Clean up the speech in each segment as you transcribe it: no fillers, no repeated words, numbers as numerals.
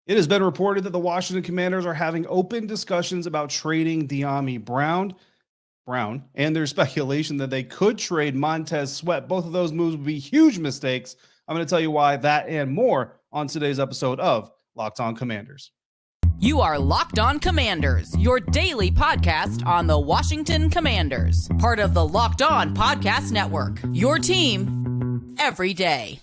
It has been reported that the Washington Commanders are having open discussions about trading Dyami Brown, and there's speculation that they could trade Montez Sweat. Both of those moves would be huge mistakes. I'm going to tell you why, that and more on today's episode of Locked On Commanders. You are Locked On Commanders, your daily podcast on the Washington Commanders, part of the Locked On Podcast Network, your team every day.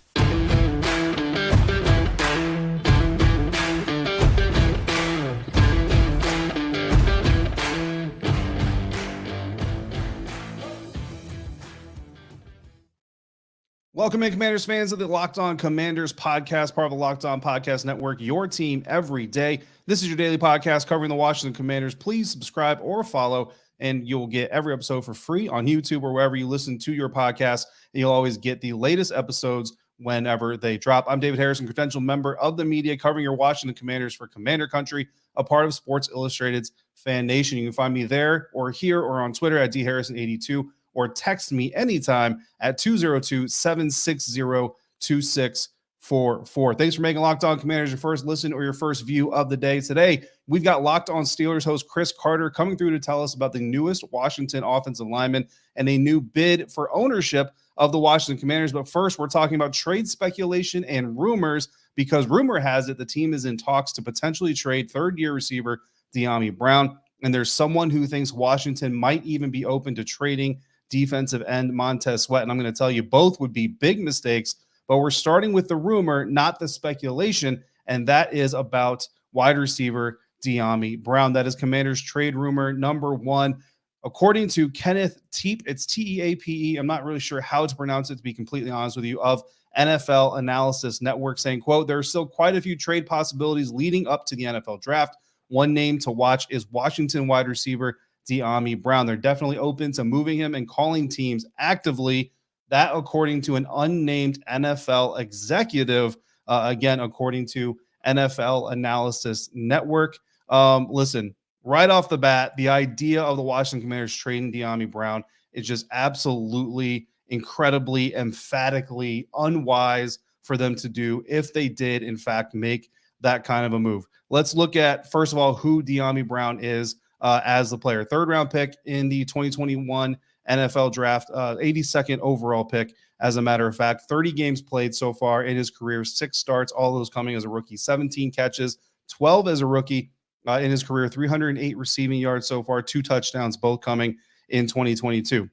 Welcome in, Commanders fans, to the Locked On Commanders podcast, part of the Locked On Podcast Network, your team every day. This is your daily podcast covering the Washington Commanders. Please subscribe or follow, and you'll get every episode for free on YouTube or wherever you listen to your podcast. And you'll always get the latest episodes whenever they drop. I'm David Harrison, credentialed member of the media covering your Washington Commanders for Commander Country, a part of Sports Illustrated's FanNation. You can find me there or here or on Twitter at dharrison82. Or text me anytime at 202-760-2644. Thanks for making Locked On Commanders your first listen or your first view of the day. Today, we've got Locked On Steelers host Chris Carter coming through to tell us about the newest Washington offensive lineman and a new bid for ownership of the Washington Commanders. But first, we're talking about trade speculation and rumors, because rumor has it the team is in talks to potentially trade third-year receiver Dyami Brown. And there's someone who thinks Washington might even be open to trading defensive end Montez Sweat. And I'm going to tell you, both would be big mistakes, but we're starting with the rumor, not the speculation. And that is about wide receiver Dyami Brown. That is Commanders trade rumor number one. According to Kenneth Teep, it's Teape. I'm not really sure how to pronounce it, to be completely honest with you, of NFL Analysis Network, saying, quote, there are still quite a few trade possibilities leading up to the NFL draft. One name to watch is Washington wide receiver Dyami Brown. They're definitely open to moving him and calling teams actively. That, according to an unnamed NFL executive, again, according to NFL Analysis Network. Listen, right off the bat, the idea of the Washington Commanders trading Dyami Brown is just absolutely, incredibly, emphatically unwise for them to do if they did, in fact, make that kind of a move. Let's look at, first of all, who Dyami Brown is. As the player, third round pick in the 2021 NFL draft, 82nd overall pick. As a matter of fact, 30 games played so far in his career, 6 starts, all those coming as a rookie, 17 catches, 12 as a rookie in his career, 308 receiving yards so far, 2 touchdowns, both coming in 2022.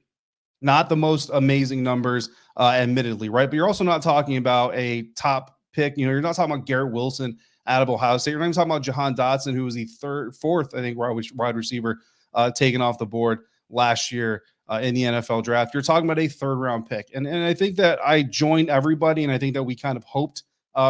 Not the most amazing numbers, admittedly, right? But you're also not talking about a top pick. You know, you're not talking about Garrett Wilson out of Ohio State. You're not even talking about Jahan Dotson, who was the fourth, I think, wide receiver taken off the board last year in the NFL draft. You're talking about a third-round pick. And I think that I joined everybody, and I think that we kind of hoped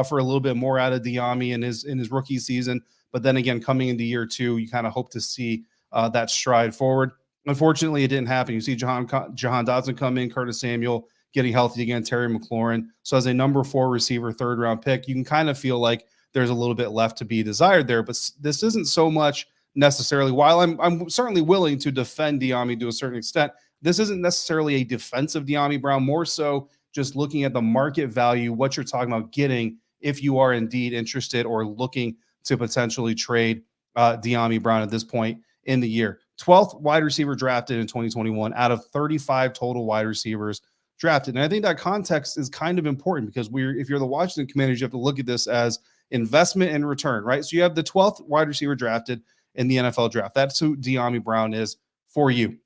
for a little bit more out of Dyami in his rookie season. But then again, coming into year 2, you kind of hope to see that stride forward. Unfortunately, it didn't happen. You see Jahan Dotson come in, Curtis Samuel getting healthy again, Terry McLaurin. So as a number 4 receiver, third-round pick, you can kind of feel like there's a little bit left to be desired there. But this isn't so much necessarily, while I'm certainly willing to defend Dyami to a certain extent, this isn't necessarily a defense of Dyami Brown, more so just looking at the market value, what you're talking about getting if you are indeed interested or looking to potentially trade Dyami Brown at this point in the year. 12th wide receiver drafted in 2021 out of 35 total wide receivers drafted. And I think that context is kind of important, because if you're the Washington Commanders, you have to look at this as investment and return, right? So you have the 12th wide receiver drafted in the NFL draft. That's who Dyami Brown is for you.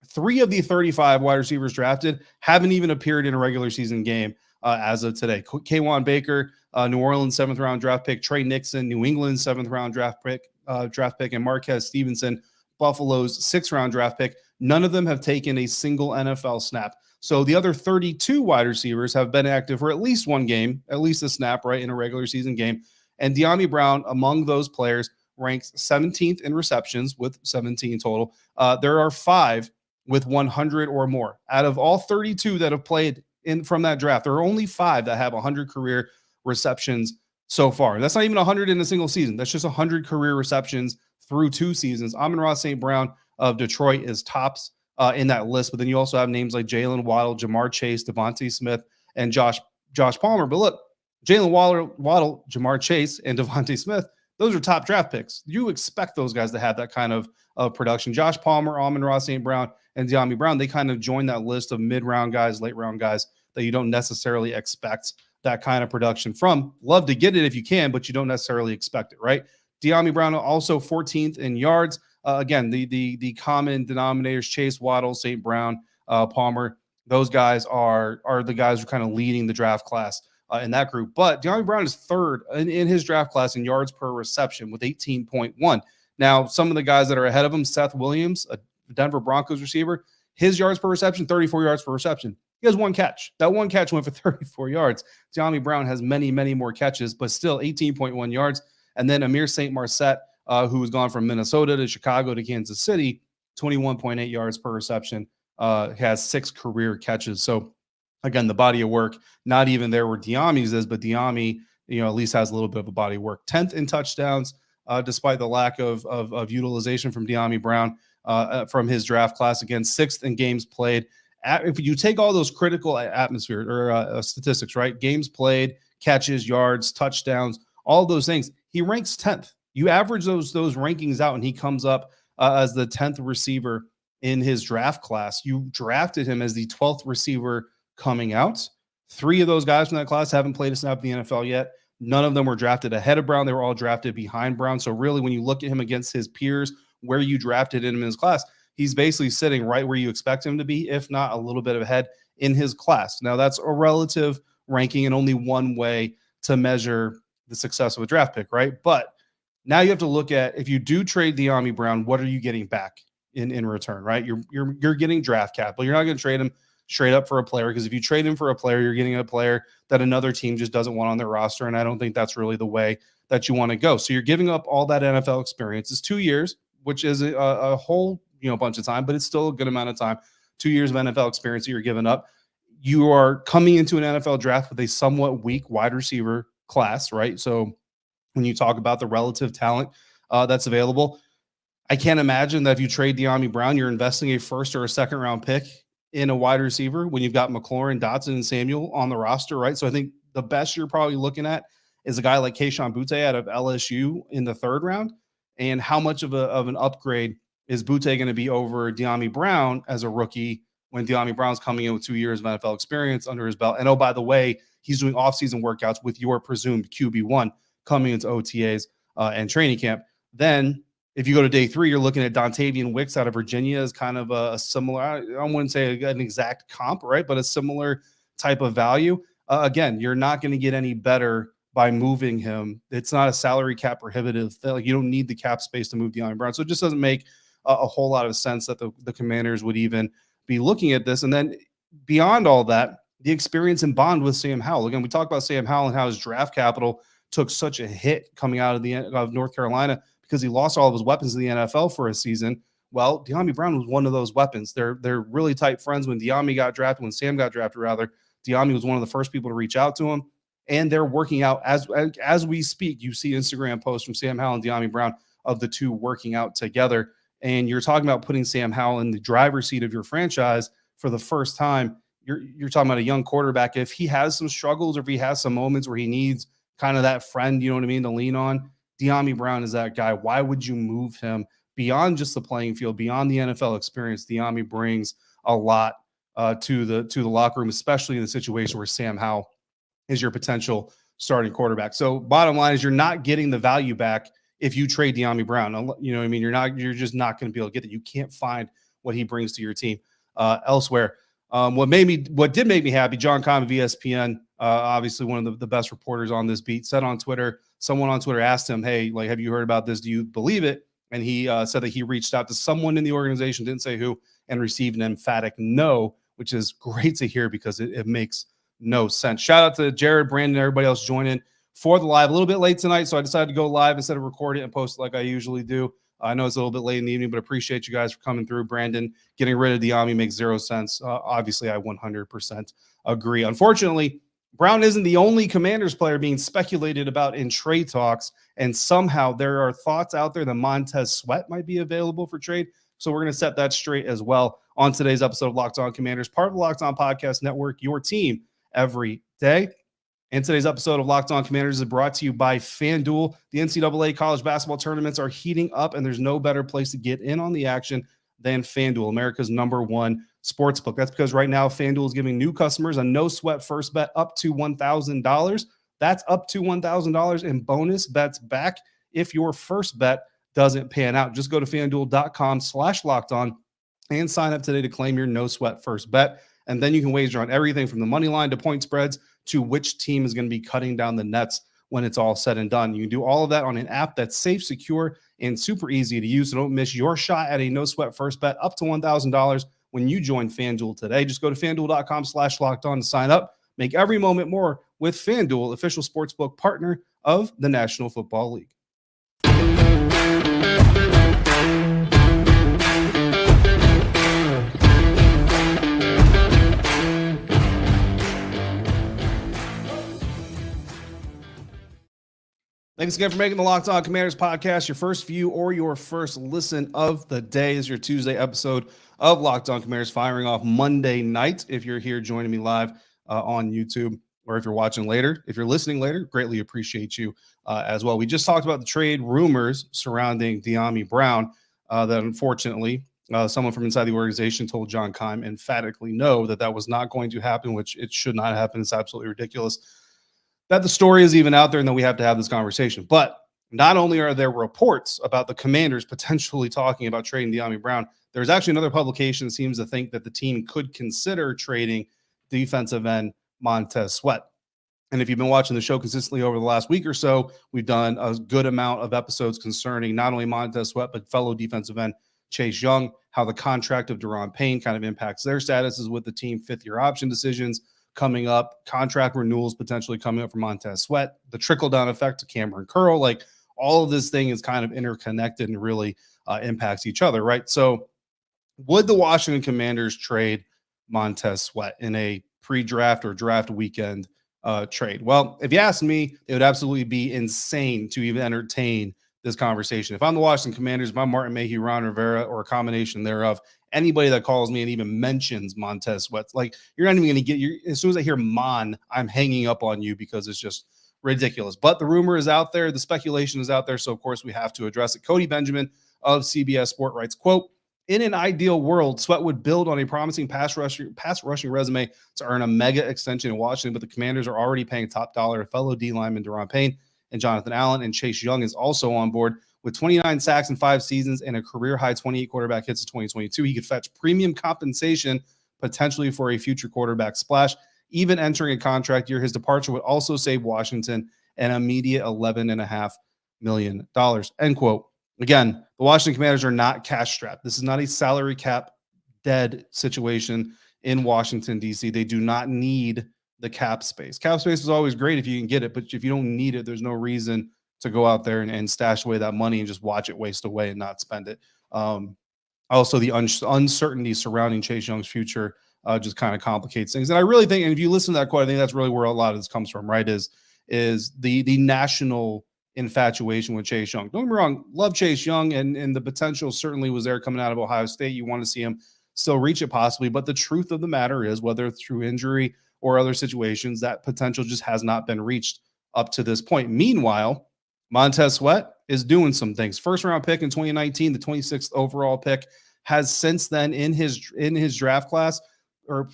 3 of the 35 wide receivers drafted haven't even appeared in a regular season game as of today. K'Wan Baker, New Orleans 7th round draft pick, Trey Nixon, New England 7th round draft pick, and Marquez Stevenson, Buffalo's 6th round draft pick. None of them have taken a single NFL snap. So the other 32 wide receivers have been active for at least one game, at least a snap, right, in a regular season game. And Dyami Brown, among those players, ranks 17th in receptions with 17 total. There are 5 with 100 or more. Out of all 32 that have played from that draft, there are only 5 that have 100 career receptions so far. That's not even 100 in a single season. That's just 100 career receptions through 2 seasons. Amon-Ra St. Brown of Detroit is tops in that list, but then you also have names like Jalen Waddle, Jamar Chase, Devontae Smith, and Josh Palmer. But look, Jalen Waddle, Jamar Chase, and Devontae Smith, those are top draft picks. You expect those guys to have that kind of production. Josh Palmer, Amon-Ra St. Brown, and Dyami Brown, they kind of join that list of mid-round guys, late-round guys that you don't necessarily expect that kind of production from. Love to get it if you can, but you don't necessarily expect it, right? Dyami Brown also 14th in yards. Again, the common denominators: Chase, Waddle, St. Brown, Palmer. Those guys are the guys who are kind of leading the draft class in that group. But Dyami Brown is third in his draft class in yards per reception with 18.1. Now, some of the guys that are ahead of him: Seth Williams, a Denver Broncos receiver, his yards per reception, 34 yards per reception. He has one catch. That one catch went for 34 yards. Dyami Brown has many, many more catches, but still 18.1 yards. And then Amir St. Marset, who has gone from Minnesota to Chicago to Kansas City, 21.8 yards per reception, has 6 career catches. So, again, the body of work, not even there where Dyami's is, but Dyami, at least has a little bit of a body of work. 10th in touchdowns, despite the lack of utilization from Dyami Brown from his draft class. Again, 6th in games played. If you take all those critical atmosphere or statistics, right? Games played, catches, yards, touchdowns, all those things, he ranks 10th. You average those rankings out, and he comes up as the 10th receiver in his draft class. You drafted him as the 12th receiver coming out. 3 of those guys from that class haven't played a snap in the NFL yet. None of them were drafted ahead of Brown. They were all drafted behind Brown. So really, when you look at him against his peers, where you drafted him in his class, he's basically sitting right where you expect him to be, if not a little bit ahead in his class. Now, that's a relative ranking and only one way to measure the success of a draft pick, right? But now you have to look at, if you do trade Dyami Brown, what are you getting back in return, right? You're getting draft capital. You're not going to trade him straight up for a player, because if you trade him for a player, you're getting a player that another team just doesn't want on their roster, and I don't think that's really the way that you want to go. So you're giving up all that NFL experience. It's 2 years, which is a whole bunch of time, but it's still a good amount of time. 2 years of NFL experience that you're giving up. You are coming into an NFL draft with a somewhat weak wide receiver class, right? So when you talk about the relative talent that's available, I can't imagine that if you trade Dyami Brown, you're investing a first or a second round pick in a wide receiver when you've got McLaurin, Dotson, and Samuel on the roster, right? So I think the best you're probably looking at is a guy like Kayshon Boutte out of LSU in the 3rd round. And how much of an upgrade is Boutte going to be over Dyami Brown as a rookie when Dyami Brown's coming in with 2 years of NFL experience under his belt? And oh, by the way, he's doing offseason workouts with your presumed QB1 coming into OTAs and training camp. Then if you go to day 3, you're looking at Dontavian Wicks out of Virginia as kind of a similar, I wouldn't say an exact comp, right? But a similar type of value. Again, you're not going to get any better by moving him. It's not a salary cap prohibitive thing. Like, you don't need the cap space to move Dyami Brown. So it just doesn't make a whole lot of sense that the Commanders would even be looking at this. And then beyond all that, the experience and bond with Sam Howell. Again, we talked about Sam Howell and how his draft capital took such a hit coming out of North Carolina because he lost all of his weapons in the NFL for a season. Well, Dyami Brown was one of those weapons. They're really tight friends. When Dyami got drafted, when Sam got drafted, rather, Dyami was one of the first people to reach out to him. And they're working out as we speak. You see Instagram posts from Sam Howell and Dyami Brown of the two working out together. And you're talking about putting Sam Howell in the driver's seat of your franchise for the first time. You're talking about a young quarterback. If he has some struggles or if he has some moments where he needs kind of that friend, you know what I mean, to lean on, Dyami Brown is that guy. Why would you move him beyond just the playing field, beyond the NFL experience? Dyami brings a lot to the locker room, especially in the situation where Sam Howell is your potential starting quarterback. So bottom line is, you're not getting the value back if you trade Dyami Brown. You know what I mean? You're just not going to be able to get it. You can't find what he brings to your team elsewhere. What did make me happy, John Kahn of ESPN, obviously one of the best reporters on this beat, said on Twitter, someone on Twitter asked him, hey, like, have you heard about this? Do you believe it? And he said that he reached out to someone in the organization, didn't say who, and received an emphatic no, which is great to hear because it makes no sense. Shout out to Jared, Brandon, and everybody else joining for the live. A little bit late tonight, so I decided to go live instead of record it and post it like I usually do. I know it's a little bit late in the evening, but appreciate you guys for coming through. Brandon, getting rid of Dyami makes zero sense. Obviously, I 100% agree. Unfortunately, Brown isn't the only Commanders player being speculated about in trade talks, and somehow there are thoughts out there that Montez Sweat might be available for trade. So we're going to set that straight as well on today's episode of Locked On Commanders, part of the Locked On Podcast Network, your team every day. And today's episode of Locked On Commanders is brought to you by FanDuel. The NCAA college basketball tournaments are heating up, and there's no better place to get in on the action than FanDuel, America's #1 sportsbook. That's because right now FanDuel is giving new customers a no-sweat first bet up to $1,000. That's up to $1,000 in bonus bets back if your first bet doesn't pan out. Just go to FanDuel.com/lockedon and sign up today to claim your no-sweat first bet. And then you can wager on everything from the money line to point spreads to which team is going to be cutting down the nets when it's all said and done. You can do all of that on an app that's safe, secure, and super easy to use. So don't miss your shot at a no-sweat first bet up to $1,000 when you join FanDuel today. Just go to FanDuel.com/lockedon to sign up. Make every moment more with FanDuel, official sportsbook partner of the National Football League. Thanks again for making the Locked On Commanders podcast your first view or your first listen of the day. This is your Tuesday episode of Locked On Commanders, firing off Monday night. If you're here joining me live on YouTube, or if you're watching later, if you're listening later, greatly appreciate you as well. We just talked about the trade rumors surrounding Dyami Brown that unfortunately someone from inside the organization told John Keim emphatically no, that was not going to happen, which it should not happen. It's absolutely ridiculous that the story is even out there and that we have to have this conversation. But not only are there reports about the Commanders potentially talking about trading Dyami Brown, there's actually another publication that seems to think that the team could consider trading defensive end Montez Sweat. And if you've been watching the show consistently over the last week or so, we've done a good amount of episodes concerning not only Montez Sweat, but fellow defensive end Chase Young, how the contract of Daron Payne kind of impacts their statuses with the team, fifth-year option decisions coming up, contract renewals potentially coming up for Montez Sweat, the trickle-down effect to Cameron Curl. Like, all of this thing is kind of interconnected and really impacts each other, right? So would the Washington Commanders trade Montez Sweat in a pre-draft or draft weekend trade? Well, if you ask me, it would absolutely be insane to even entertain this conversation. If I'm the Washington Commanders, if I'm Martin Mayhew, Ron Rivera, or a combination thereof, anybody that calls me and even mentions Montez Sweat, like, you're not even going to get as soon as I hear Mon, I'm hanging up on you because it's just ridiculous. But the rumor is out there. The speculation is out there. So of course we have to address it. Cody Benjamin of CBS Sport writes, quote, "In an ideal world, Sweat would build on a promising pass rushing resume to earn a mega extension in Washington, but the Commanders are already paying top dollar to fellow D lineman Daron Payne and Jonathan Allen, and Chase Young is also on board. With 29 sacks in 5 seasons and a career-high 28 quarterback hits in 2022, he could fetch premium compensation potentially for a future quarterback splash. Even entering a contract year, his departure would also save Washington an immediate $11.5 million." End quote. Again, the Washington Commanders are not cash strapped. This is not a salary cap dead situation in Washington, D.C. They do not need the cap space. Cap space is always great if you can get it, but if you don't need it, there's no reason to go out there and stash away that money and just watch it waste away and not spend it. Also, the uncertainty surrounding Chase Young's future just kind of complicates things. And I really think, and if you listen to that quote, I think that's really where a lot of this comes from, right? Is the national infatuation with Chase Young. Don't get me wrong, love Chase Young, and the potential certainly was there coming out of Ohio State. You want to see him still reach it possibly, but the truth of the matter is, whether through injury or other situations, that potential just has not been reached up to this point. Meanwhile, Montez Sweat is doing some things. First round pick in 2019, the 26th overall pick, has since then in his draft class, for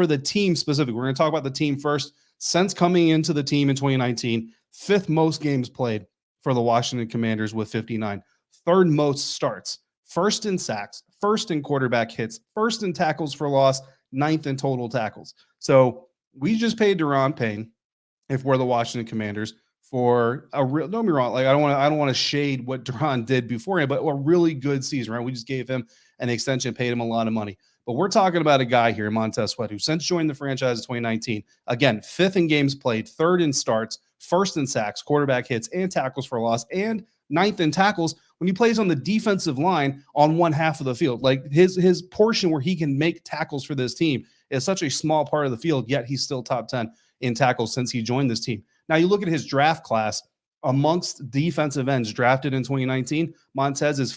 the team specifically. We're going to talk about the team first. Since coming into the team in 2019, 5th most games played for the Washington Commanders with 59, 3rd most starts, 1st in sacks, 1st in quarterback hits, 1st in tackles for loss, 9th in total tackles. So we just paid Daron Payne, if we're the Washington Commanders, for a real, don't be wrong, like, I don't want to shade what Daron did beforehand, but a really good season, right? We just gave him an extension, paid him a lot of money. But we're talking about a guy here, Montez Sweat, who since joined the franchise in 2019, again, 5th in games played, 3rd in starts, 1st in sacks, quarterback hits, and tackles for loss, and 9th in tackles when he plays on the defensive line on one half of the field. Like, his portion where he can make tackles for this team is such a small part of the field, yet he's still top 10 in tackles since he joined this team. Now, you look at his draft class, amongst defensive ends drafted in 2019, Montez is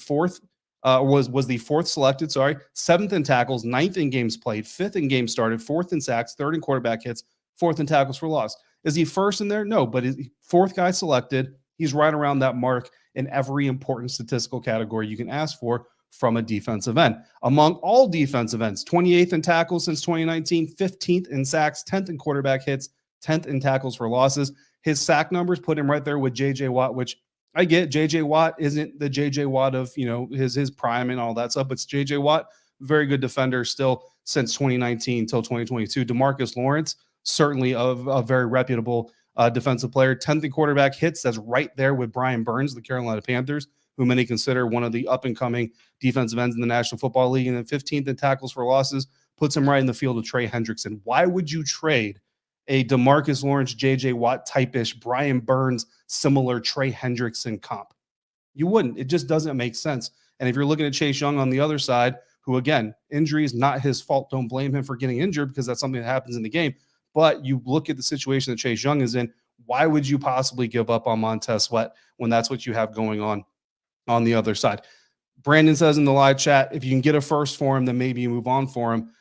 was the 4th selected, 7th in tackles, 9th in games played, 5th in games started, 4th in sacks, 3rd in quarterback hits, 4th in tackles for loss. Is he first in there? No, but is he fourth guy selected? He's right around that mark in every important statistical category you can ask for from a defensive end. Among all defensive ends, 28th in tackles since 2019, 15th in sacks, 10th in quarterback hits, 10th in tackles for losses. His sack numbers put him right there with J.J. Watt, which I get. J.J. Watt isn't the J.J. Watt of, his prime and all that stuff, but it's J.J. Watt, very good defender still since 2019 till 2022. DeMarcus Lawrence, certainly a very reputable defensive player. 10th in quarterback hits. That's right there with Brian Burns, the Carolina Panthers, who many consider one of the up-and-coming defensive ends in the National Football League. And then 15th in tackles for losses puts him right in the field of Trey Hendrickson. Why would you trade a DeMarcus Lawrence, J.J. Watt type-ish, Brian Burns, similar Trey Hendrickson comp? You wouldn't. It just doesn't make sense. And if you're looking at Chase Young on the other side, who, again, injury is not his fault. Don't blame him for getting injured because that's something that happens in the game. But you look at the situation that Chase Young is in, why would you possibly give up on Montez Sweat when that's what you have going on the other side? Brandon says in the live chat, if you can get a first for him, then maybe you move on for him.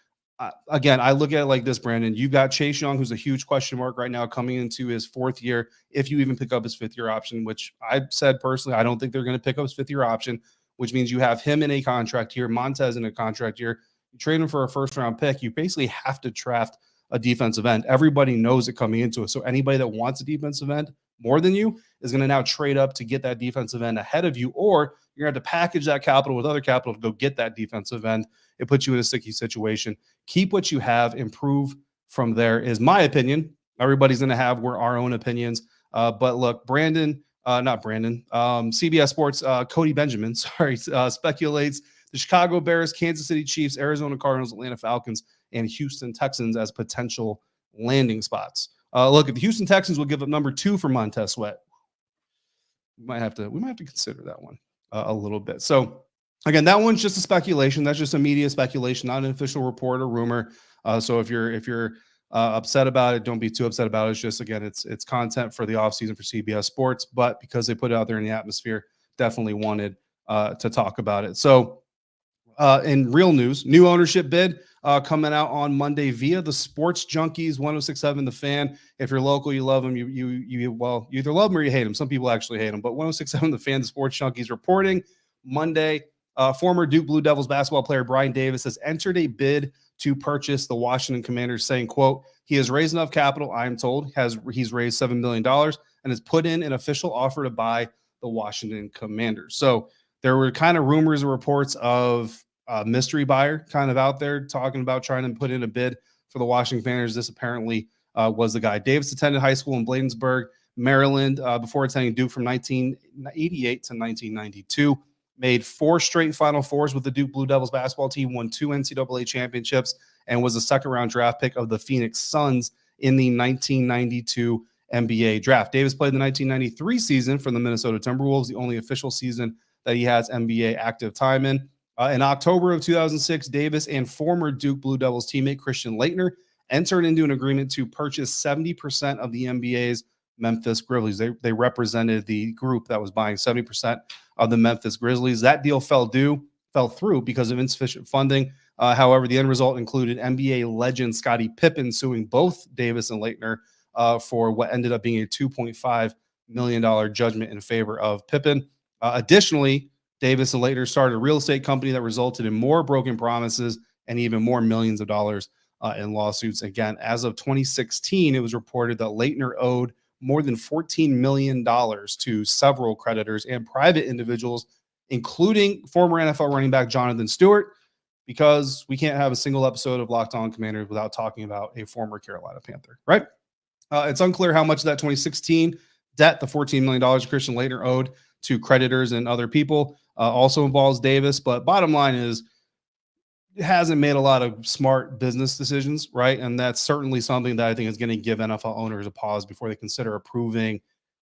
Again, I look at it like this, Brandon. You got Chase Young, who's a huge question mark right now coming into his fourth year, if you even pick up his fifth-year option, which I've said personally, I don't think they're going to pick up his fifth-year option, which means you have him in a contract year, Montez in a contract year. You trade him for a first-round pick, you basically have to draft a defensive end. Everybody knows it coming into it. So anybody that wants a defensive end more than you is going to now trade up to get that defensive end ahead of you, or you're going to have to package that capital with other capital to go get that defensive end. It puts you in a sticky situation. Keep what you have, improve from there is my opinion. Everybody's going to have our own opinions. But look, CBS Sports, Cody Benjamin, speculates the Chicago Bears, Kansas City Chiefs, Arizona Cardinals, Atlanta Falcons, and Houston Texans as potential landing spots. Look, if the Houston Texans will give up number 2 for Montez Sweat, we might have to consider that one a little bit. So again, that one's just a speculation. That's just a media speculation, not an official report or rumor. So if you're upset about it, don't be too upset about it. It's just, again, it's content for the offseason for CBS Sports, but because they put it out there in the atmosphere, definitely wanted to talk about it. So in real news, new ownership bid coming out on Monday via the Sports Junkies 106.7 The Fan. If you're local, you love them. You either love them or you hate them. Some people actually hate them, but 106.7 The Fan, the Sports Junkies reporting Monday. Former Duke Blue Devils basketball player Brian Davis has entered a bid to purchase the Washington Commanders, saying, quote, he has raised enough capital, I am told, he's raised $7 million and has put in an official offer to buy the Washington Commanders. So there were kind of rumors and reports of a mystery buyer kind of out there talking about trying to put in a bid for the Washington Commanders. This apparently was the guy. Davis attended high school in Bladensburg, Maryland, before attending Duke from 1988 to 1992. Made 4 straight Final Fours with the Duke Blue Devils basketball team, won 2 NCAA championships, and was a second-round draft pick of the Phoenix Suns in the 1992 NBA draft. Davis played the 1993 season for the Minnesota Timberwolves, the only official season that he has NBA active time in. In October of 2006, Davis and former Duke Blue Devils teammate Christian Laettner entered into an agreement to purchase 70% of the NBA's Memphis Grizzlies. They represented the group that was buying 70% of the Memphis Grizzlies. That deal fell through because of insufficient funding. However, the end result included NBA legend Scottie Pippen suing both Davis and Laettner for what ended up being a $2.5 million judgment in favor of Pippen. Additionally, Davis and Laettner started a real estate company that resulted in more broken promises and even more millions of dollars in lawsuits. Again, as of 2016, it was reported that Laettner owed more than $14 million to several creditors and private individuals, including former NFL running back Jonathan Stewart, because we can't have a single episode of Locked On Commanders without talking about a former Carolina Panther, right? It's unclear how much of that 2016 debt, the $14 million Christian Laettner owed to creditors and other people, also involves Davis. But bottom line is, it hasn't made a lot of smart business decisions, right? And that's certainly something that I think is going to give NFL owners a pause before they consider approving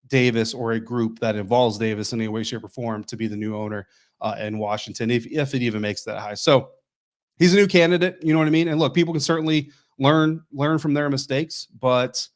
Davis or a group that involves Davis in any way, shape, or form to be the new owner in Washington, if it even makes that high. So he's a new candidate, you know what I mean? And look, people can certainly learn from their mistakes, but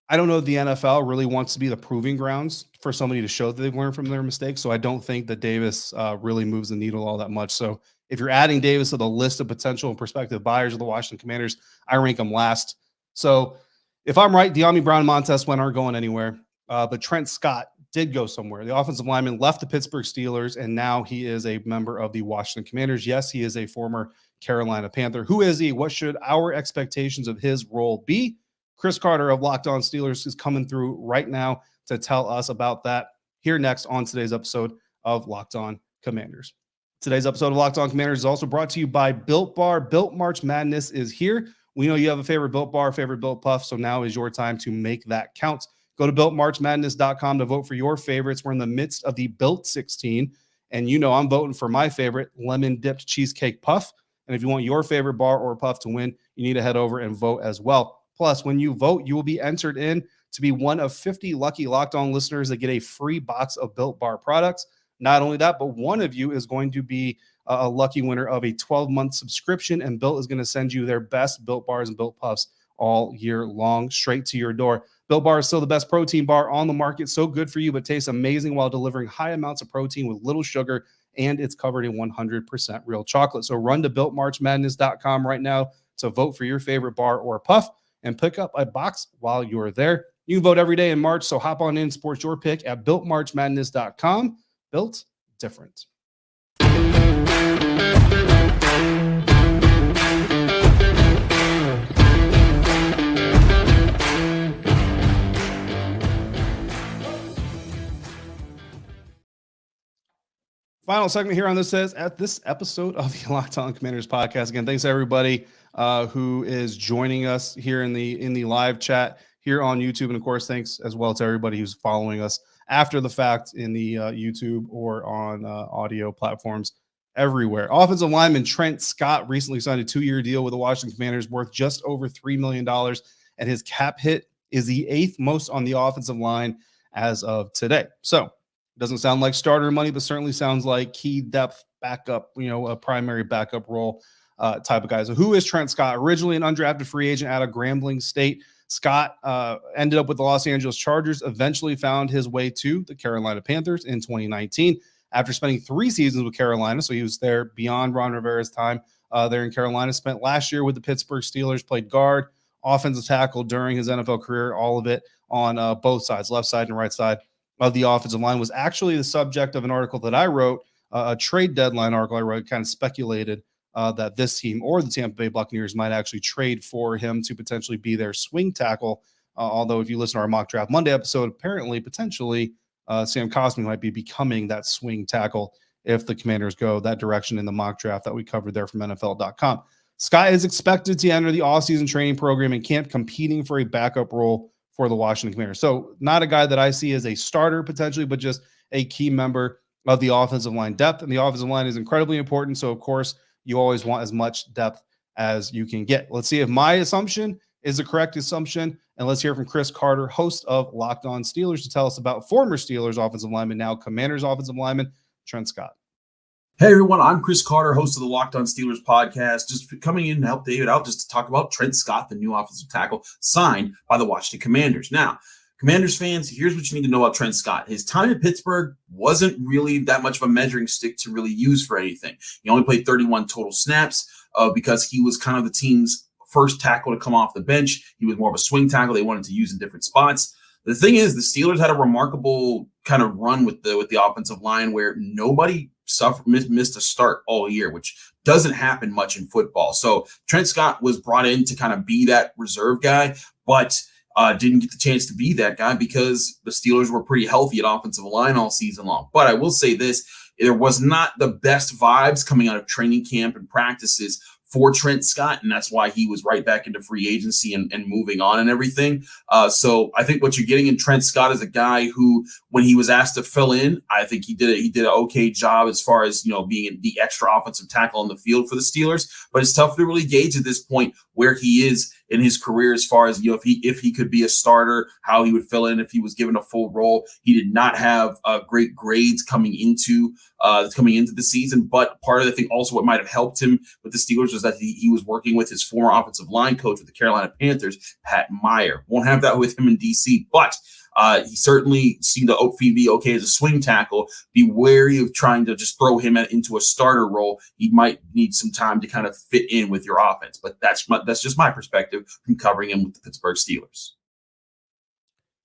I don't know if the NFL really wants to be the proving grounds for somebody to show that they've learned from their mistakes. So I don't think that Davis really moves the needle all that much. So if you're adding Davis to the list of potential and prospective buyers of the Washington Commanders, I rank him last. So If I'm right, Dyami Brown and Montez Sweat aren't going anywhere, but Trent Scott did go somewhere. The offensive lineman left the Pittsburgh Steelers, and now he is a member of the Washington Commanders. Yes, he is a former Carolina Panther. Who is he? What should our expectations of his role be? Chris Carter of Locked On Steelers is coming through right now to tell us about that here next on today's episode of Locked On Commanders. Today's episode of Locked On Commanders is also brought to you by Built Bar. Built March Madness is here. We know you have a favorite Built Bar, favorite Built Puff, so now is your time to make that count. Go to BuiltMarchMadness.com to vote for your favorites. We're in the midst of the Built 16, and you know I'm voting for my favorite lemon-dipped cheesecake puff. And if you want your favorite bar or puff to win, you need to head over and vote as well. Plus, when you vote, you will be entered in to be one of 50 lucky Locked On listeners that get a free box of Built Bar products. Not only that, but one of you is going to be a lucky winner of a 12-month subscription, and Built is going to send you their best Built Bars and Built Puffs all year long, straight to your door. Built Bar is still the best protein bar on the market. So good for you, but tastes amazing while delivering high amounts of protein with little sugar, and it's covered in 100% real chocolate. So run to BuiltMarchMadness.com right now to vote for your favorite bar or puff and pick up a box while you're there. You can vote every day in March, so hop on in and support your pick at BuiltMarchMadness.com. Built different. Final segment here on this says at this episode of the Locked On Commanders podcast. Again, thanks to everybody who is joining us here in the live chat here on YouTube, and of course, thanks as well to everybody who's following us after the fact in the YouTube or on audio platforms everywhere. Offensive lineman Trent Scott recently signed a 2-year deal with the Washington Commanders worth just over $3 million, and his cap hit is the 8th most on the offensive line as of today. So it doesn't sound like starter money, but certainly sounds like key depth backup, a primary backup role type of guy. So who is Trent Scott? Originally an undrafted free agent out of Grambling State, Scott ended up with the Los Angeles Chargers, eventually found his way to the Carolina Panthers in 2019 after spending 3 seasons with Carolina. So he was there beyond Ron Rivera's time there in Carolina. Spent last year with the Pittsburgh Steelers, played guard, offensive tackle during his NFL career, all of it on both sides, left side and right side of the offensive line. Was actually the subject of an article that I wrote, a trade deadline article I wrote, kind of speculated that this team or the Tampa Bay Buccaneers might actually trade for him to potentially be their swing tackle. Although if you listen to our Mock Draft Monday episode, apparently, potentially, Sam Cosmi might be becoming that swing tackle if the Commanders go that direction in the mock draft that we covered there from NFL.com. Scott is expected to enter the offseason training program in camp, competing for a backup role for the Washington Commanders. So not a guy that I see as a starter potentially, but just a key member of the offensive line depth. And the offensive line is incredibly important. So, of course, you always want as much depth as you can get. Let's see if my assumption is the correct assumption. And let's hear from Chris Carter, host of Locked On Steelers, to tell us about former Steelers offensive lineman, now Commanders offensive lineman, Trent Scott. Hey, everyone. I'm Chris Carter, host of the Locked On Steelers podcast, just coming in to help David out just to talk about Trent Scott, the new offensive tackle signed by the Washington Commanders. Now, Commanders fans, here's what you need to know about Trent Scott. His time in Pittsburgh wasn't really that much of a measuring stick to really use for anything. He only played 31 total snaps because he was kind of the team's first tackle to come off the bench. He was more of a swing tackle they wanted to use in different spots. The thing is, the Steelers had a remarkable kind of run with the offensive line where nobody missed a start all year, which doesn't happen much in football. So Trent Scott was brought in to kind of be that reserve guy, but didn't get the chance to be that guy because the Steelers were pretty healthy at offensive line all season long. But I will say this, there was not the best vibes coming out of training camp and practices for Trent Scott, and that's why he was right back into free agency and moving on and everything. So I think what you're getting in Trent Scott is a guy who, when he was asked to fill in, I think he did an okay job as far as, being the extra offensive tackle on the field for the Steelers. But it's tough to really gauge at this point where he is in his career as far as, if he could be a starter, how he would fill in if he was given a full role. He did not have great grades coming into the season, but part of the thing also what might have helped him with the Steelers was that he was working with his former offensive line coach with the Carolina Panthers, Pat Meyer. Won't have that with him in DC, but He certainly seemed to be okay as a swing tackle. Be wary of trying to just throw him into a starter role. He might need some time to kind of fit in with your offense, but that's just my perspective from covering him with the Pittsburgh Steelers.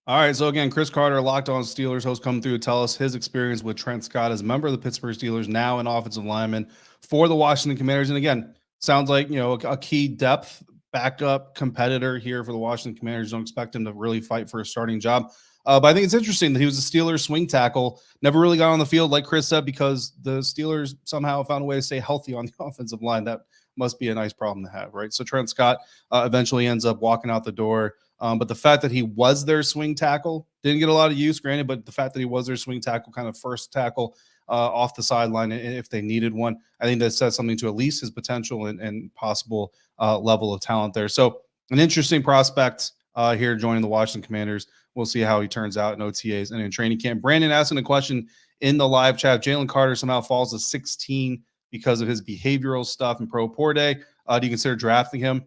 All right, so again, Chris Carter, Locked On Steelers host, come through to tell us his experience with Trent Scott as a member of the Pittsburgh Steelers, now an offensive lineman for the Washington Commanders. And again, sounds like, a key depth backup competitor here for the Washington Commanders. Don't expect him to really fight for a starting job. But I think it's interesting that he was a Steelers swing tackle, never really got on the field, like Chris said, because the Steelers somehow found a way to stay healthy on the offensive line. That must be a nice problem to have, right? So Trent Scott eventually ends up walking out the door. But the fact that he was their swing tackle, didn't get a lot of use, granted, but the fact that he was their swing tackle, kind of first tackle off the sideline if they needed one, I think that says something to at least his potential and possible level of talent there. So an interesting prospect here joining the Washington Commanders. We'll see how he turns out in OTAs and in training camp. Brandon asking a question in the live chat. Jalen Carter somehow falls to 16 because of his behavioral stuff in Pro Pour Day. Do you consider drafting him?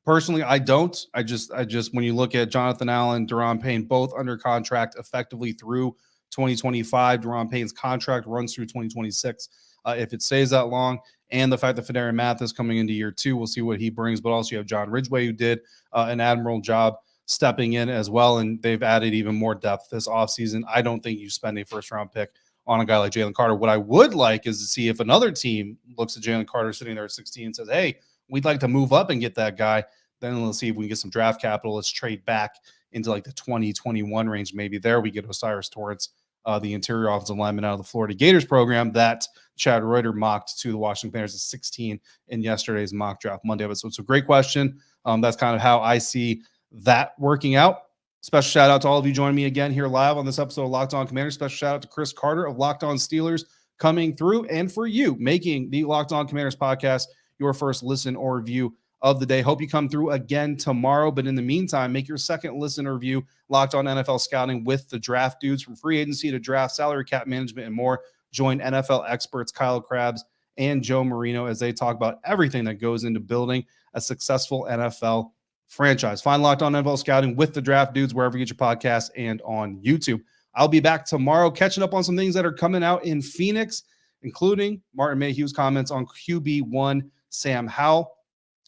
Personally, I don't. I just when you look at Jonathan Allen, Deron Payne, both under contract effectively through 2025. Deron Payne's contract runs through 2026. If it stays that long, and the fact that Fedarian Mathis coming into year 2, we'll see what he brings. But also you have John Ridgway, who did an admirable job stepping in as well, and they've added even more depth this offseason. I don't think you spend a first-round pick on a guy like Jalen Carter. What I would like is to see if another team looks at Jalen Carter sitting there at 16 and says, hey, we'd like to move up and get that guy. Then let's see if we can get some draft capital. Let's trade back into like the 2021 range. Maybe there we get Osiris Torrance, the interior offensive lineman out of the Florida Gators program that Chad Reuter mocked to the Washington Commanders at 16 in yesterday's mock draft Monday. So it's a great question. That's kind of how I see that working out. Special shout out to all of you joining me again here live on this episode of Locked On Commanders. Special shout out to Chris Carter of Locked On Steelers coming through, and for you making the Locked On Commanders podcast your first listen or review of the day. Hope you come through again tomorrow. But in the meantime, make your second listen or review Locked On NFL Scouting with the draft dudes, from free agency to draft, salary cap management, and more. Join NFL experts Kyle Krabs and Joe Marino as they talk about everything that goes into building a successful NFL franchise. Find Locked On NFL Scouting with the draft dudes wherever you get your podcasts and on YouTube. I'll be back tomorrow catching up on some things that are coming out in Phoenix, including Martin Mayhew's comments on QB1 Sam Howell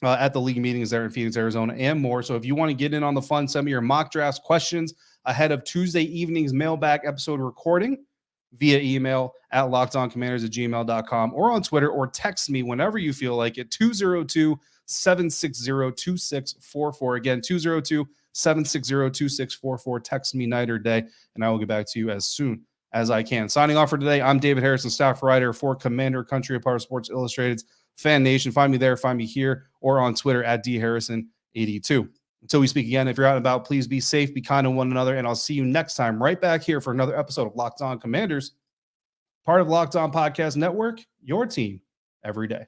at the league meetings there in Phoenix, Arizona, and more. So if you want to get in on the fun, send me your mock drafts questions ahead of Tuesday evening's mailbag episode recording via email at lockedoncommanders@gmail.com or on Twitter, or text me whenever you feel like it, 202-760-2644. Again, 202-760-2644. Text me night or day, and I will get back to you as soon as I can. Signing off for today, I'm David Harrison, staff writer for Commander Country, a part of Sports Illustrated's FanNation. Find me there, find me here, or on Twitter at dharrison82. Until we speak again, if you're out and about, please be safe, be kind to one another, and I'll see you next time right back here for another episode of Locked On Commanders, part of Locked On Podcast Network, your team every day.